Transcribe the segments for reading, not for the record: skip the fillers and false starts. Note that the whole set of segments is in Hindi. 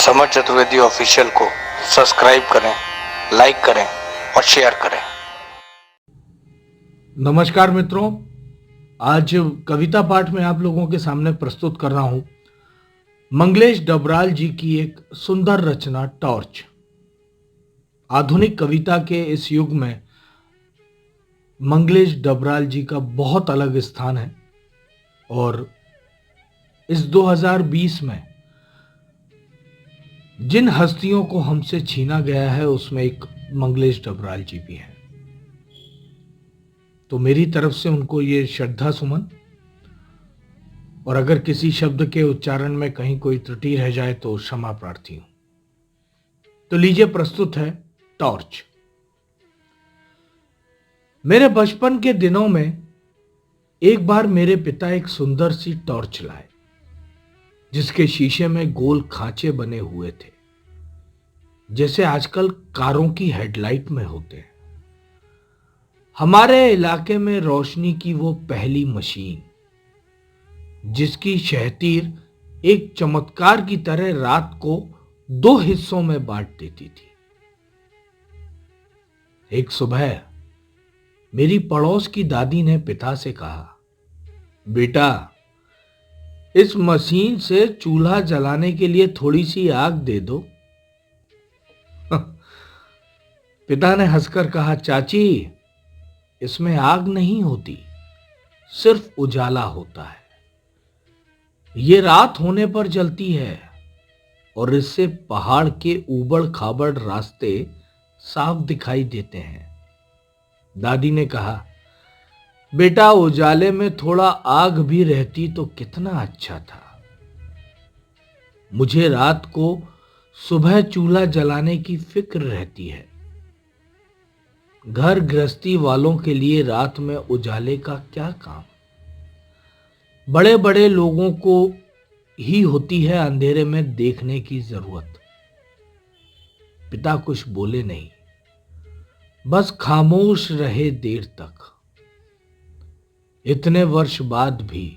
समर चतुर्वेदी ऑफिशियल को सब्सक्राइब करें, लाइक करें और शेयर करें। नमस्कार मित्रों, आज कविता पाठ में आप लोगों के सामने प्रस्तुत कर रहा हूं मंगलेश डबराल जी की एक सुंदर रचना टॉर्च। आधुनिक कविता के इस युग में मंगलेश डबराल जी का बहुत अलग स्थान है और इस 2020 में जिन हस्तियों को हमसे छीना गया है उसमें एक मंगलेश डबराल जी भी हैं। तो मेरी तरफ से उनको ये श्रद्धा सुमन, और अगर किसी शब्द के उच्चारण में कहीं कोई त्रुटि रह जाए तो क्षमा प्रार्थी हूं। तो लीजिए, प्रस्तुत है टॉर्च। मेरे बचपन के दिनों में एक बार मेरे पिता एक सुंदर सी टॉर्च लाए जिसके शीशे में गोल खांचे बने हुए थे, जैसे आजकल कारों की हेडलाइट में होते हैं। हमारे इलाके में रोशनी की वो पहली मशीन, जिसकी शहतीर एक चमत्कार की तरह रात को 2 हिस्सों में बांट देती थी। एक सुबह मेरी पड़ोस की दादी ने पिता से कहा, बेटा, इस मशीन से चूल्हा जलाने के लिए थोड़ी सी आग दे दो। पिता ने हंसकर कहा, चाची, इसमें आग नहीं होती, सिर्फ उजाला होता है। ये रात होने पर जलती है और इससे पहाड़ के ऊबड़ खाबड़ रास्ते साफ दिखाई देते हैं। दादी ने कहा, बेटा, उजाले में थोड़ा आग भी रहती तो कितना अच्छा था। मुझे रात को सुबह चूल्हा जलाने की फिक्र रहती है। घर गृहस्थी वालों के लिए रात में उजाले का क्या काम। बड़े बड़े लोगों को ही होती है अंधेरे में देखने की जरूरत। पिता कुछ बोले नहीं, बस खामोश रहे देर तक। इतने वर्ष बाद भी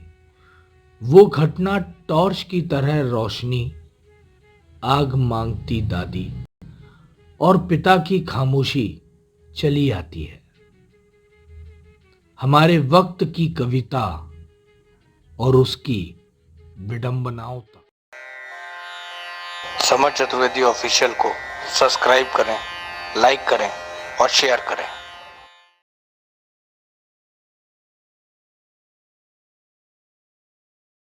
वो घटना टॉर्च की तरह रोशनी, आग मांगती दादी और पिता की खामोशी चली आती है। हमारे वक्त की कविता और उसकी विडंबनाओं तक। समर चतुर्वेदी ऑफिशियल को सब्सक्राइब करें, लाइक करें और शेयर करें।